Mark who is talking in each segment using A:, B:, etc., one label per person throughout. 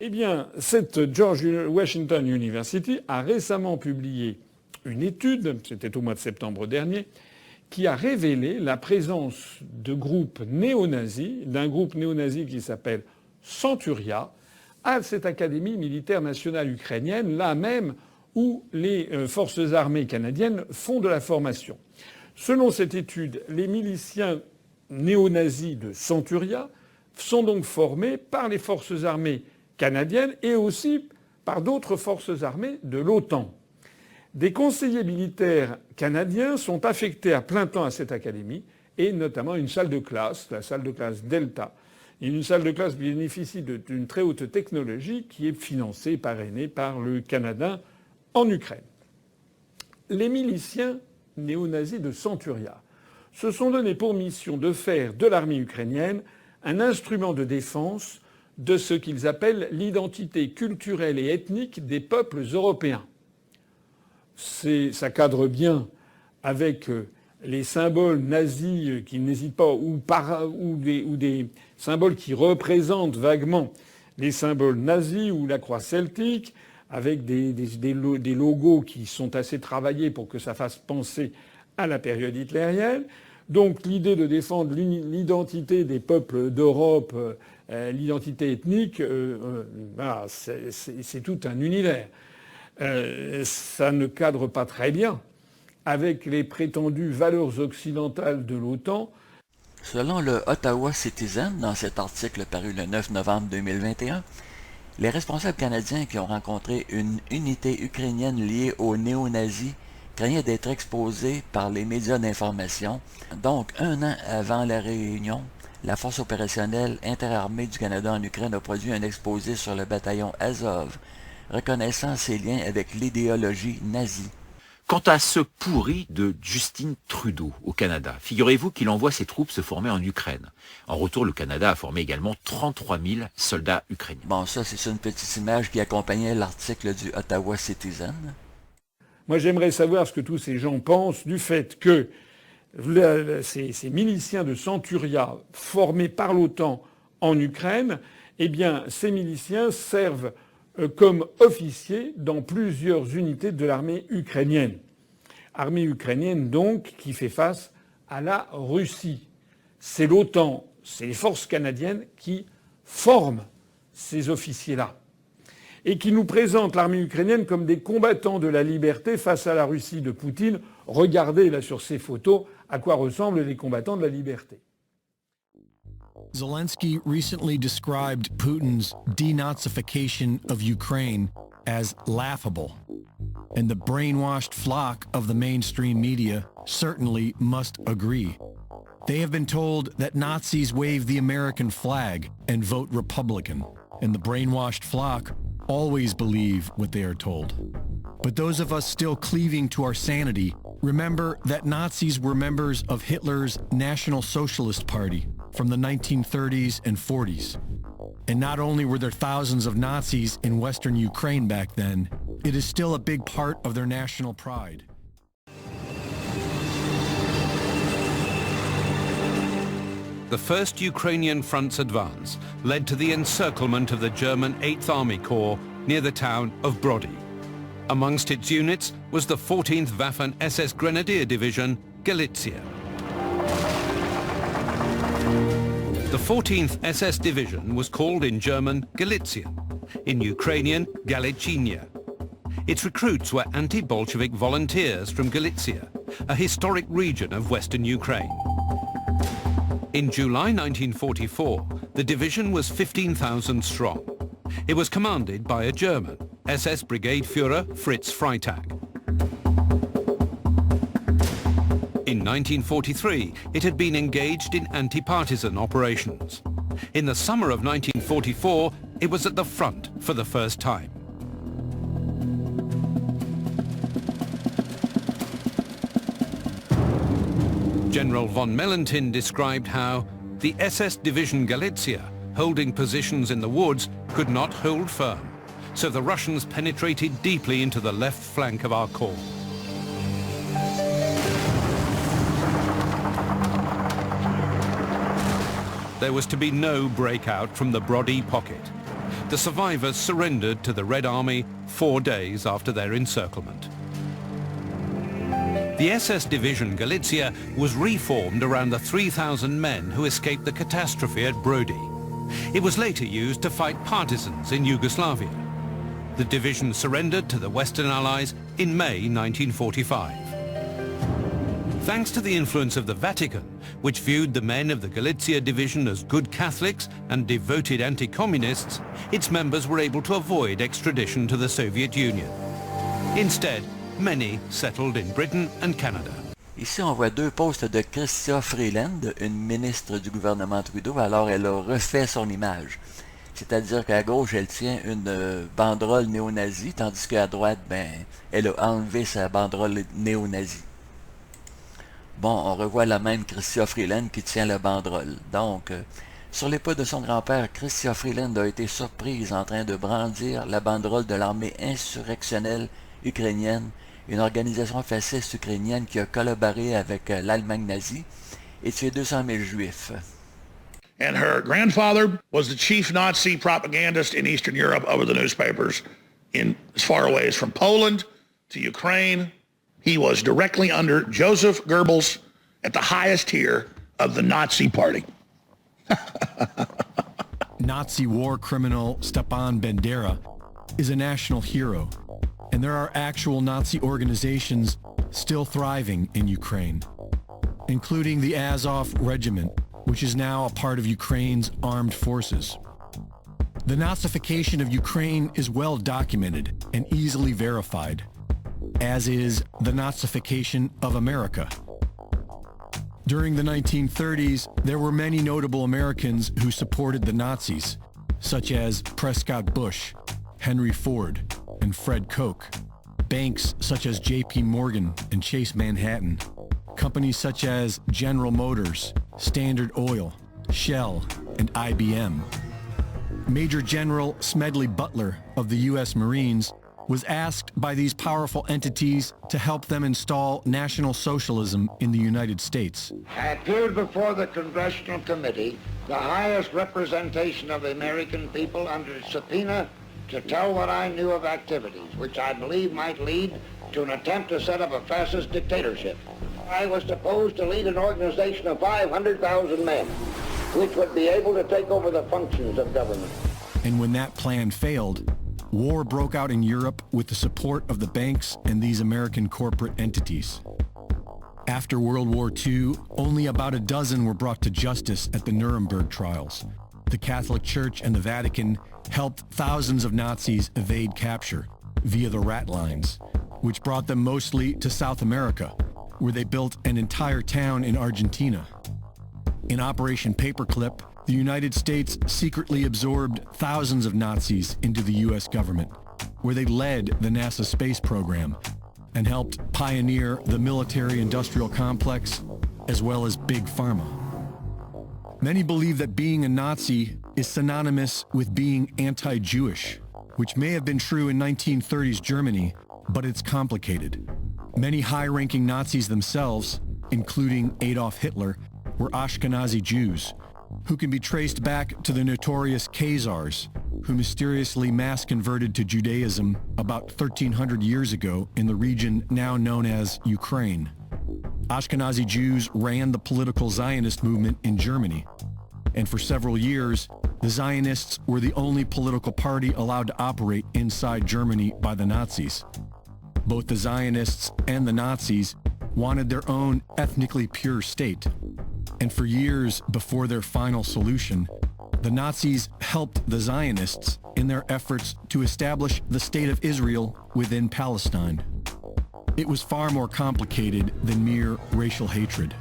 A: Eh bien, cette George Washington University a récemment publié une étude, c'était au mois de septembre dernier, qui a révélé la présence de groupes néo-nazis, d'un groupe néo-nazi qui s'appelle Centuria, à cette Académie militaire nationale ukrainienne, là même où les forces armées canadiennes font de la formation. Selon cette étude, les miliciens néo-nazis de Centuria sont donc formés par les forces armées canadiennes et aussi par d'autres forces armées de l'OTAN. Des conseillers militaires canadiens sont affectés à plein temps à cette académie et notamment une salle de classe, la salle de classe Delta. Une salle de classe qui bénéficie d'une très haute technologie qui est financée et parrainée par le Canada en Ukraine. Les miliciens néo-nazis de Centuria se sont donné pour mission de faire de l'armée ukrainienne un instrument de défense de ce qu'ils appellent l'identité culturelle et ethnique des peuples européens. Ça cadre bien avec les symboles nazis qui n'hésitent pas, ou des symboles qui représentent vaguement les symboles nazis ou la croix celtique, avec des logos qui sont assez travaillés pour que ça fasse penser à la période hitlérienne. Donc l'idée de défendre l'identité des peuples d'Europe, l'identité ethnique, voilà, c'est tout un univers. Ça ne cadre pas très bien avec les prétendues valeurs occidentales de l'OTAN.
B: Selon le Ottawa Citizen, dans cet article paru le 9 novembre 2021, les responsables canadiens qui ont rencontré une unité ukrainienne liée aux néo-nazis craignaient d'être exposés par les médias d'information. Donc, un an avant la réunion, la Force opérationnelle interarmée du Canada en Ukraine a produit un exposé sur le bataillon Azov, reconnaissant ses liens avec l'idéologie nazie.
C: Quant à ce pourri de Justin Trudeau au Canada, figurez-vous qu'il envoie ses troupes se former en Ukraine. En retour, le Canada a formé également 33 000 soldats ukrainiens.
B: Bon, ça, c'est une petite image qui accompagnait l'article du Ottawa Citizen.
A: Moi, j'aimerais savoir ce que tous ces gens pensent du fait que ces miliciens de Centuria formés par l'OTAN en Ukraine, eh bien, ces miliciens servent comme officiers dans plusieurs unités de l'armée ukrainienne. Armée ukrainienne, donc, qui fait face à la Russie. C'est l'OTAN, c'est les forces canadiennes qui forment ces officiers-là. Et qui nous présentent l'armée ukrainienne comme des combattants de la liberté face à la Russie de Poutine. Regardez là sur ces photos à quoi ressemblent les combattants de la liberté.
D: Zelensky recently described Putin's denazification of Ukraine as laughable. And the brainwashed flock of the mainstream media certainly must agree. They have been told that Nazis wave the American flag and vote Republican. And the brainwashed flock always believe what they are told. But those of us still cleaving to our sanity remember that Nazis were members of Hitler's National Socialist Party from the 1930s and 40s. And not only were there thousands of Nazis in Western Ukraine back then, it is still a big part of their national pride.
E: The first Ukrainian front's advance led to the encirclement of the German 8th Army Corps near the town of Brody. Amongst its units was the 14th Waffen-SS Grenadier Division, Galicia. The 14th SS Division was called in German Galician, in Ukrainian Galicinia. Its recruits were anti-Bolshevik volunteers from Galicia, a historic region of western Ukraine. In July 1944, the division was 15,000 strong. It was commanded by a German, SS Brigade Führer Fritz Freytag. In 1943, it had been engaged in anti-partisan operations. In the summer of 1944, it was at the front for the first time. General von Mellenthin described how the SS Division Galicia, holding positions in the woods, could not hold firm, so the Russians penetrated deeply into the left flank of our corps. There was to be no breakout from the Brody pocket. the survivors surrendered to the Red Army 4 days after their encirclement. The SS Division Galicia was reformed around the 3,000 men who escaped the catastrophe at Brody. It was later used to fight partisans in Yugoslavia. The division surrendered to the Western Allies in May 1945. Thanks to the influence of the Vatican, which viewed the men of the Galicia Division as good Catholics and devoted anti-communists, its members were able to avoid extradition to the Soviet Union. Instead, many settled in Britain and Canada.
B: Ici, on voit deux postes de Chrystia Freeland, une ministre du gouvernement Trudeau, alors elle a refait son image. C'est-à-dire qu'à gauche, elle tient une banderole néo-nazie, tandis qu'à droite, elle a enlevé sa banderole néo-nazie. Bon, on revoit la même Chrystia Freeland qui tient la banderole. Donc, sur les pas de son grand-père, Chrystia Freeland a été surprise en train de brandir la banderole de l'armée insurrectionnelle ukrainienne, une organisation fasciste ukrainienne qui a collaboré avec l'Allemagne nazie et tué 200 000 Juifs.
F: And her grandfather was the chief Nazi propagandist in Eastern Europe over the newspapers in as far away as from Poland to Ukraine. He was directly under Joseph Goebbels at the highest tier of the Nazi party.
D: Nazi war criminal Stepan Bandera is a national hero, and there are actual Nazi organizations still thriving in Ukraine, including the Azov Regiment, which is now a part of Ukraine's armed forces. The Nazification of Ukraine is well documented and easily verified, as is the Nazification of America. During the 1930s, there were many notable Americans who supported the Nazis, such as Prescott Bush, Henry Ford, and Fred Koch, banks such as J.P. Morgan and Chase Manhattan, companies such as General Motors, Standard Oil, Shell, and IBM. Major General Smedley Butler of the U.S. Marines was asked by these powerful entities to help them install National Socialism in the United States.
G: I appeared before the Congressional Committee, the highest representation of the American people, under subpoena to tell what I knew of activities which I believe might lead to an attempt to set up a fascist dictatorship. I was supposed to lead an organization of 500,000 men, which would be able to take over the functions of government.
D: And when that plan failed, war broke out in Europe with the support of the banks and these American corporate entities. After World War II, only about a dozen were brought to justice at the Nuremberg trials. The Catholic Church and the Vatican helped thousands of Nazis evade capture via the rat lines, which brought them mostly to South America, where they built an entire town in Argentina. In Operation Paperclip, the United States secretly absorbed thousands of Nazis into the U.S. government, where they led the NASA space program and helped pioneer the military-industrial complex as well as Big Pharma. Many believe that being a Nazi is synonymous with being anti-Jewish, which may have been true in 1930s Germany, but it's complicated. Many high-ranking Nazis themselves, including Adolf Hitler, were Ashkenazi Jews, who can be traced back to the notorious Khazars, who mysteriously mass-converted to Judaism about 1,300 years ago in the region now known as Ukraine. Ashkenazi Jews ran the political Zionist movement in Germany, and for several years, the Zionists were the only political party allowed to operate inside Germany by the Nazis. Both the Zionists and the Nazis wanted their own ethnically pure state, and for years before their final solution, the Nazis helped the Zionists in their efforts to establish the State of Israel within Palestine. It was far more complicated than mere racial hatred.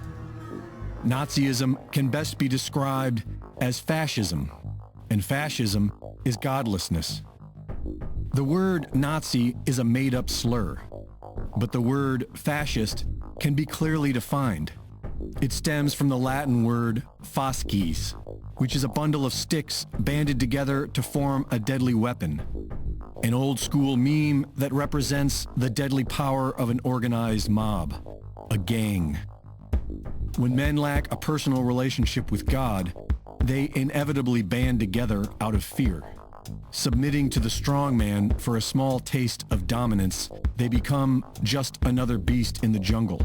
D: Nazism can best be described as fascism, and fascism is godlessness. The word Nazi is a made-up slur, but the word fascist can be clearly defined. It stems from the Latin word fasces, which is a bundle of sticks banded together to form a deadly weapon, an old-school meme that represents the deadly power of an organized mob, a gang. When men lack a personal relationship with God, they inevitably band together out of fear. Submitting to the strongman for a small taste of dominance, they become just another beast in the jungle.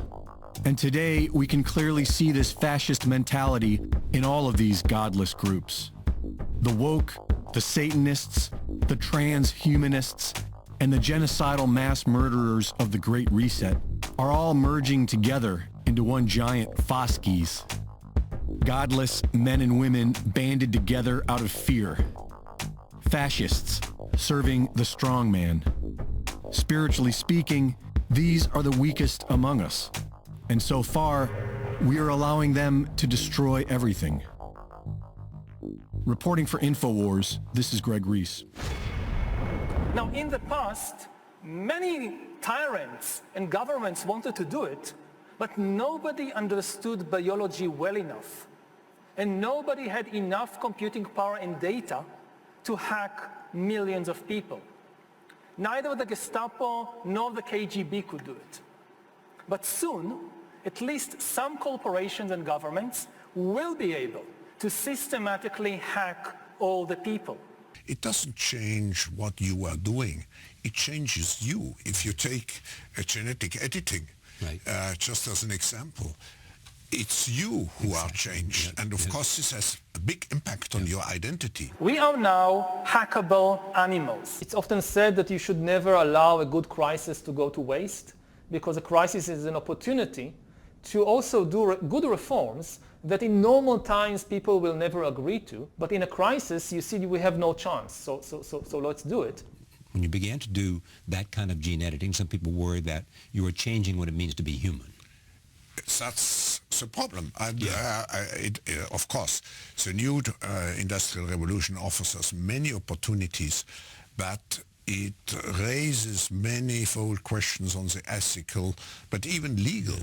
D: And today, we can clearly see this fascist mentality in all of these godless groups. The woke, the Satanists, the transhumanists, and the genocidal mass murderers of the Great Reset are all merging together into one giant fascistes. Godless men and women banded together out of fear. Fascists serving the strongman. Spiritually speaking, these are the weakest among us. And so far, we are allowing them to destroy everything. Reporting for InfoWars, this is Greg Reese.
H: Now, in the past, many tyrants and governments wanted to do it, but nobody understood biology well enough. And nobody had enough computing power and data to hack millions of people. Neither the Gestapo nor the KGB could do it. But soon, at least some corporations and governments will be able to systematically hack all the people.
I: It doesn't change what you are doing. It changes you. If you take genetic editing, right. Just as an example, it's you who are changed. Yeah. And of course, this has a big impact on your identity.
H: We are now hackable animals. It's often said that you should never allow a good crisis to go to waste, because a crisis is an opportunity to also do good reforms that in normal times people will never agree to. But in a crisis, you see, we have no chance. So let's do it.
J: When you began to do that kind of gene editing, some people worry that you are changing what it means to be human.
I: That's the problem. Of course, the new industrial revolution offers us many opportunities, but it raises manifold questions on the ethical, but even legal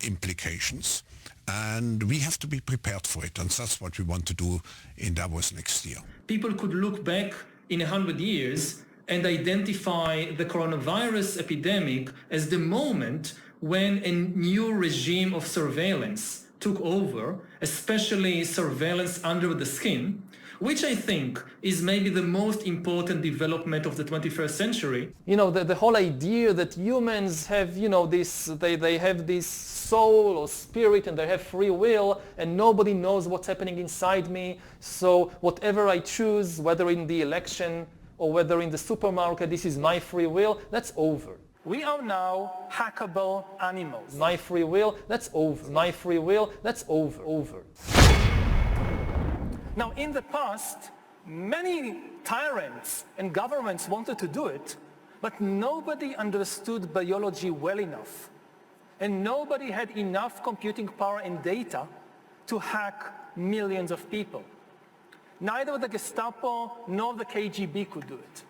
I: implications. And we have to be prepared for it, and that's what we want to do in Davos next year.
H: People could look back in 100 years and identify the coronavirus epidemic as the moment when a new regime of surveillance took over, especially surveillance under the skin, which I think is maybe the most important development of the 21st century. You know, the whole idea that humans have, you know, they have this soul or spirit and they have free will and nobody knows what's happening inside me. So whatever I choose, whether in the election or whether in the supermarket, this is my free will, that's over. We are now hackable animals. My free will, that's over. My free will, that's over. Now, in the past, many tyrants and governments wanted to do it, but nobody understood biology well enough. And nobody had enough computing power and data to hack millions of people. Neither the Gestapo nor the KGB could do it.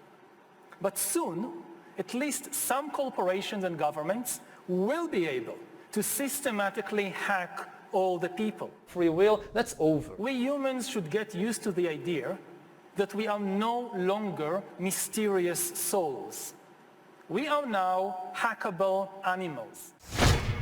H: But soon, at least some corporations and governments will be able to systematically hack all the people. Free will, that's over. We humans should get used to the idea that we are no longer mysterious souls. We are now hackable animals.